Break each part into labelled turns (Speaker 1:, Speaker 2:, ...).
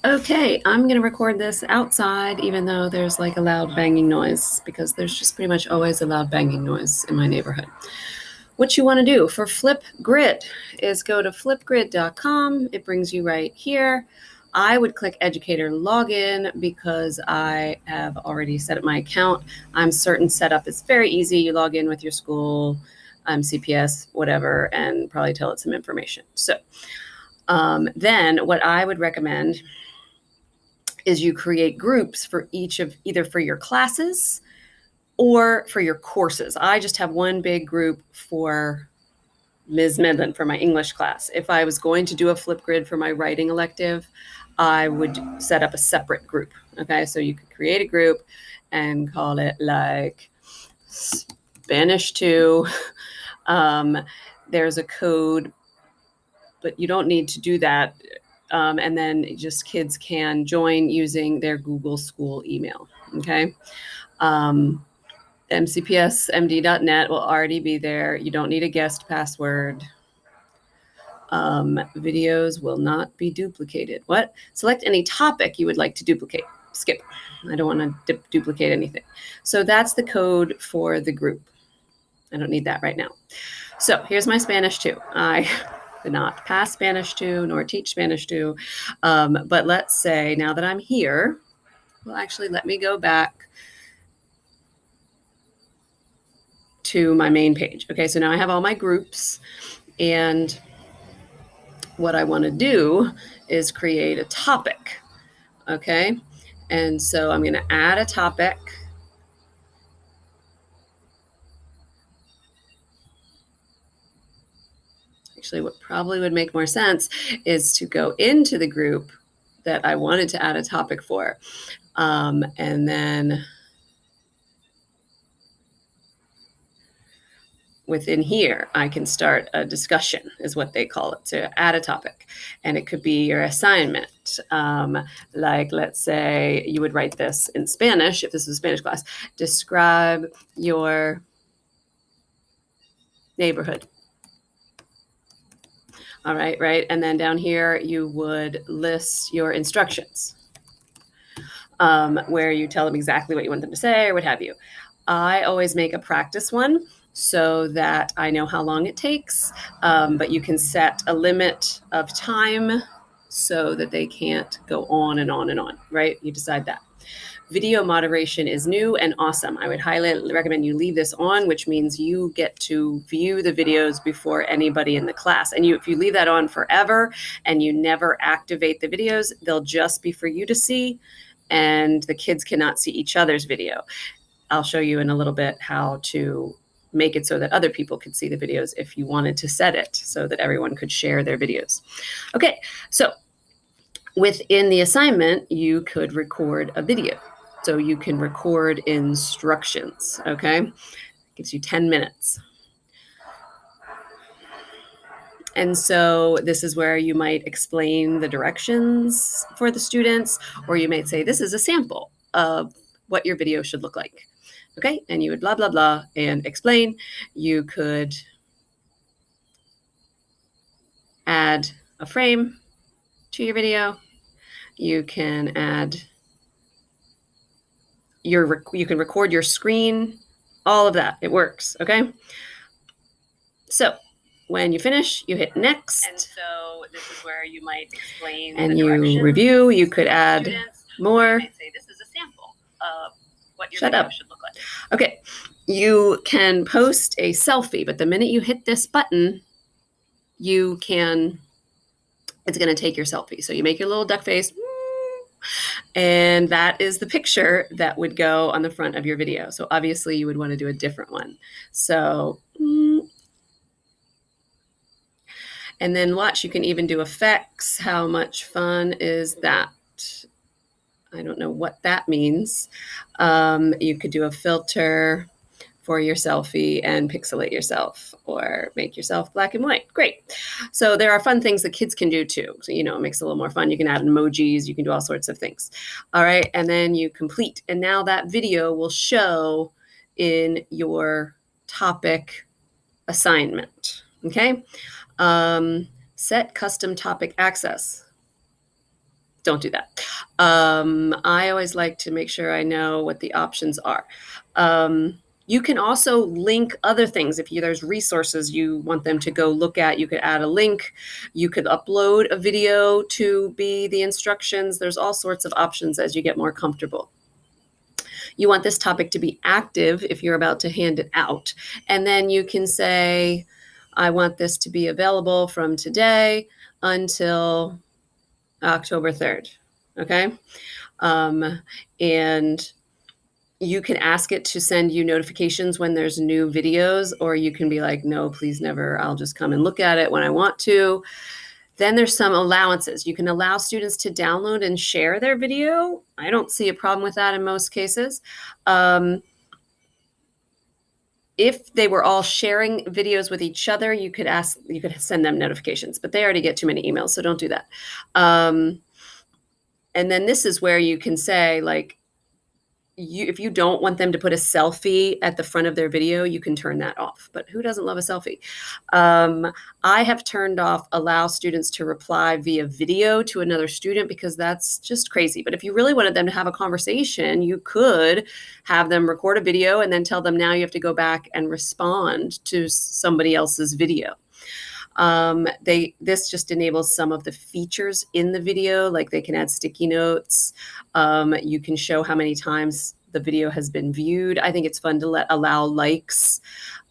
Speaker 1: Okay, I'm going to record this outside, even though there's like a loud banging noise, because there's just pretty much always a loud banging noise in my neighborhood. What you want to do for FlipGrid is go to flipgrid.com. It brings you right here. I would click Educator Login because I have already set up my account. I'm certain setup is very easy. You log in with your school, CPS, whatever, and probably tell it some information. So then what I would recommend is you create groups for each of either for your classes or for your courses. I just have one big group for Ms. Medlin for my English class. If I was going to do a FlipGrid for my writing elective, I would set up a separate group. Okay, so you could create a group and call it like Spanish 2. There's a code, but you don't need to do that. And then just kids can join using their Google School email. Okay. mcpsmd.net will already be there. You don't need a guest password. Videos will not be duplicated. What? Select any topic you would like to duplicate. Skip. I don't want to duplicate anything. So that's the code for the group. I don't need that right now. So here's my Spanish 2. I did not pass Spanish 2 nor teach Spanish 2. But let's say now that I'm here, well, actually, let me go back to my main page. Okay, so now I have all my groups, and what I want to do is create a topic. Okay, and so I'm going to add a topic. Actually, what probably would make more sense is to go into the group that I wanted to add a topic for. And then within here, I can start a discussion, is what they call it, to add a topic. And it could be your assignment. Like, let's say you would write this in Spanish, if this is a Spanish class. Describe your neighborhood. All right, right? And then down here, you would list your instructions, where you tell them exactly what you want them to say or what have you. I always make a practice one so that I know how long it takes, but you can set a limit of time so that they can't go on and on and on, right? You decide that. Video moderation is new and awesome. I would highly recommend you leave this on, which means you get to view the videos before anybody in the class. And if you leave that on forever and you never activate the videos, they'll just be for you to see, and the kids cannot see each other's video. I'll show you in a little bit how to make it so that other people could see the videos if you wanted to set it so that everyone could share their videos. Okay, so within the assignment, you could record a video. So you can record instructions, okay? Gives you 10 minutes. And so this is where you might explain the directions for the students, or you might say, this is a sample of what your video should look like. Okay, and you would blah, blah, blah, and explain. You could add a frame to your video. You can add you can record your screen, all of that. It works, okay? So when you finish, you hit next. And so this is where you might explain and you review. You could add more. You might say, this is a sample of what your video should look like. Okay, you can post a selfie, but the minute you hit this button, it's going to take your selfie. So you make your little duck face, and that is the picture that would go on the front of your video. So obviously you would want to do a different one. So, and then watch, you can even do effects. How much fun is that? I don't know what that means. You could do a filter for your selfie and pixelate yourself, or make yourself black and white. Great. So there are fun things that kids can do too. So, it makes it a little more fun. You can add emojis, you can do all sorts of things. All right. And then you complete. And now that video will show in your topic assignment. Okay. Set custom topic access. don't do that. I always like to make sure I know what the options are. You can also link other things. If there's resources you want them to go look at, you could add a link. You could upload a video to be the instructions. There's all sorts of options as you get more comfortable. You want this topic to be active if you're about to hand it out. And then you can say, I want this to be available from today until October 3rd. Okay. And you can ask it to send you notifications when there's new videos, or you can be like, no, please never. I'll just come and look at it when I want to. Then there's some allowances. You can allow students to download and share their video. I don't see a problem with that in most cases. If they were all sharing videos with each other, you could send them notifications, but they already get too many emails, so don't do that. And then this is where you can say, like, if you don't want them to put a selfie at the front of their video, you can turn that off. But who doesn't love a selfie? I have turned off allow students to reply via video to another student because that's just crazy. But if you really wanted them to have a conversation, you could have them record a video and then tell them now you have to go back and respond to somebody else's video. This just enables some of the features in the video, like they can add sticky notes. You can show how many times the video has been viewed. I think it's fun to allow likes.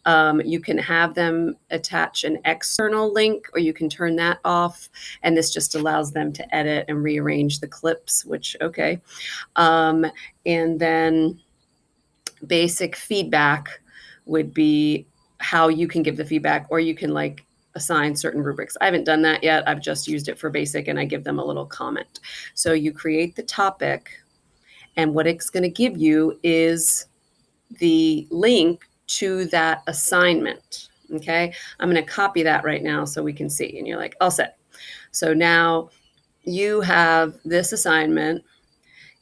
Speaker 1: You can have them attach an external link, or you can turn that off. And this just allows them to edit and rearrange the clips, which, okay. And then basic feedback would be how you can give the feedback, or you can assign certain rubrics. I haven't done that yet. I've just used it for basic, and I give them a little comment. So you create the topic, and what it's going to give you is the link to that assignment. Okay. I'm going to copy that right now so we can see. And you're like, all set. So now you have this assignment,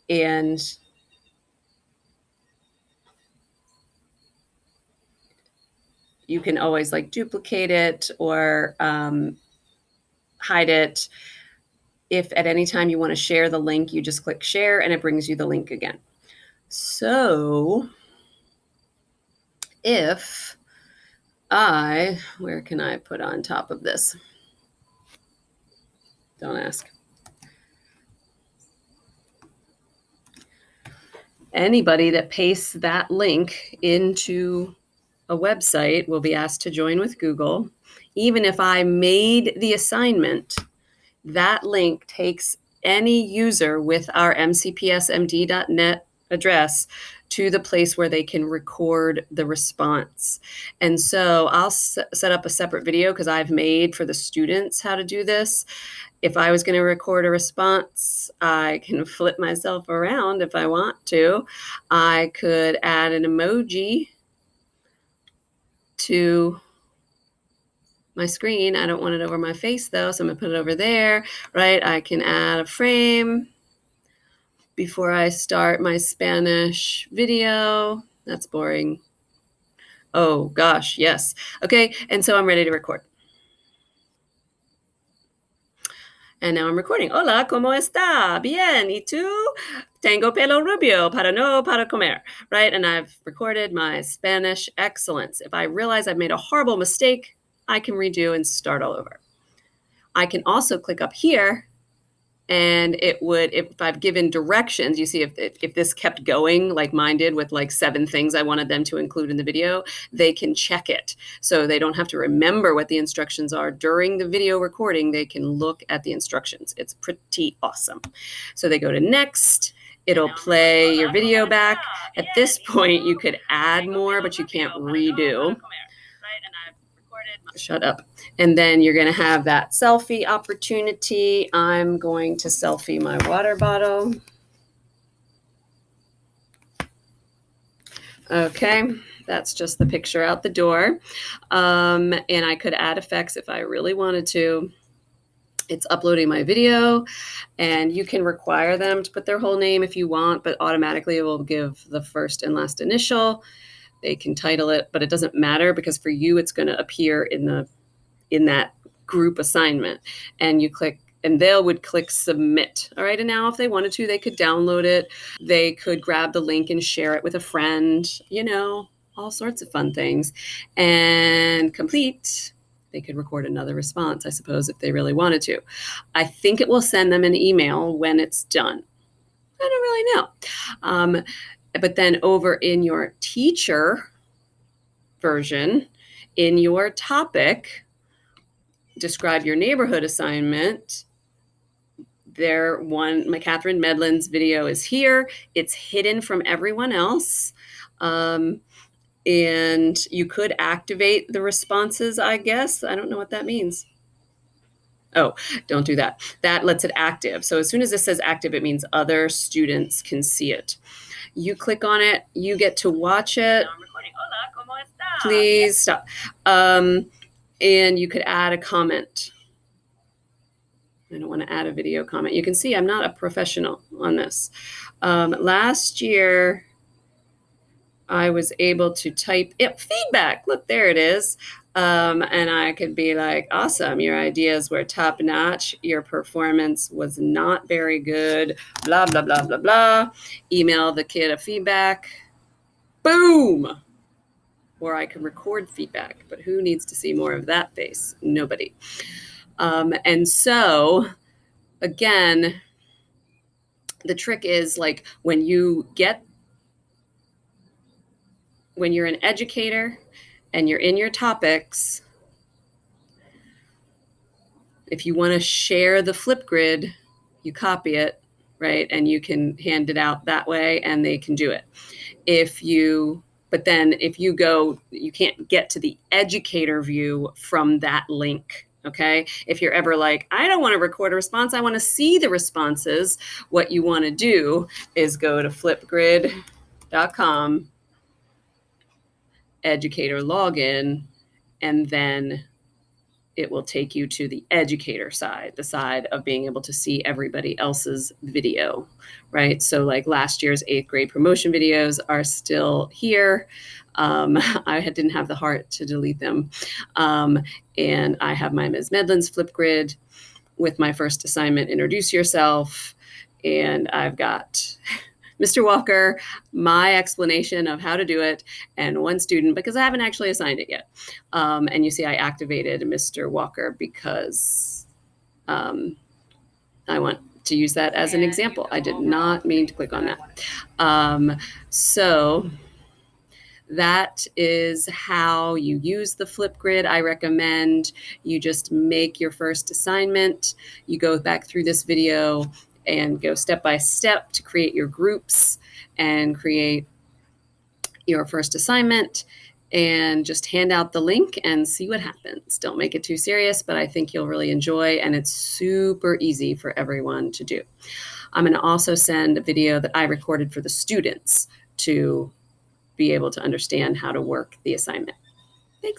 Speaker 1: and you can always duplicate it or hide it. If at any time you want to share the link, you just click share and it brings you the link again. So if where can I put on top of this? Don't ask. Anybody that pastes that link into a website will be asked to join with Google. Even if I made the assignment, that link takes any user with our mcpsmd.net address to the place where they can record the response. And so I'll set up a separate video because I've made for the students how to do this. If I was going to record a response, I can flip myself around if I want to. I could add an emoji to my screen. I don't want it over my face though, so I'm gonna put it over there, right? I can add a frame before I start my Spanish video. That's boring. Oh gosh, yes. Okay, and so I'm ready to record. And now I'm recording. Hola, ¿cómo está? Bien, ¿y tú? Tengo pelo rubio para comer, right? And I've recorded my Spanish excellence. If I realize I've made a horrible mistake, I can redo and start all over. I can also click up here, and it would, if I've given directions, you see if this kept going like mine did with 7 things I wanted them to include in the video, they can check it. So they don't have to remember what the instructions are. During the video recording, they can look at the instructions. It's pretty awesome. So they go to next. It'll play your video back. At this point, you could add more, but you can't redo. Shut up. And then you're going to have that selfie opportunity. I'm going to selfie my water bottle. Okay, that's just the picture out the door. And I could add effects if I really wanted to. It's uploading my video, and you can require them to put their whole name if you want, but automatically it will give the first and last initial. They can title it, but it doesn't matter because for you, it's going to appear in that group assignment. And you click and they would click submit. All right. And now if they wanted to, they could download it. They could grab the link and share it with a friend, all sorts of fun things. And complete, they could record another response, I suppose, if they really wanted to. I think it will send them an email when it's done. I don't really know. But then over in your teacher version, in your topic, describe your neighborhood assignment. My Catherine Medlin's video is here. It's hidden from everyone else. And you could activate the responses, I guess. I don't know what that means. Oh, don't do that. That lets it active. So as soon as it says active, it means other students can see it. You click on it, you get to watch it. Please stop. And you could add a comment. I don't want to add a video comment. You can see I'm not a professional on this. Last year, I was able to type feedback. Look, there it is. And I could be like, awesome, your ideas were top notch. Your performance was not very good. Blah, blah, blah, blah, blah. Email the kid a feedback. Boom. Or I can record feedback. But who needs to see more of that face? Nobody. And so, again, the trick is like when you're an educator and you're in your topics, if you want to share the FlipGrid, you copy it, right? And you can hand it out that way and they can do it. But then if you go, you can't get to the educator view from that link. Okay. If you're ever like, I don't want to record a response, I want to see the responses. What you want to do is go to flipgrid.com, educator login, and then it will take you to the educator side, the side of being able to see everybody else's video, right? So like last year's 8th grade promotion videos are still here. I didn't have the heart to delete them. And I have my Ms. Medlin's FlipGrid with my first assignment, introduce yourself. And I've got Mr. Walker, my explanation of how to do it, and one student, because I haven't actually assigned it yet. And you see I activated Mr. Walker because I want to use that as an example. I did not mean to click on that. So that is how you use the FlipGrid. I recommend you just make your first assignment. You go back through this video and go step by step to create your groups and create your first assignment, and just hand out the link and see what happens. Don't make it too serious, but I think you'll really enjoy, and it's super easy for everyone to do. I'm going to also send a video that I recorded for the students to be able to understand how to work the assignment.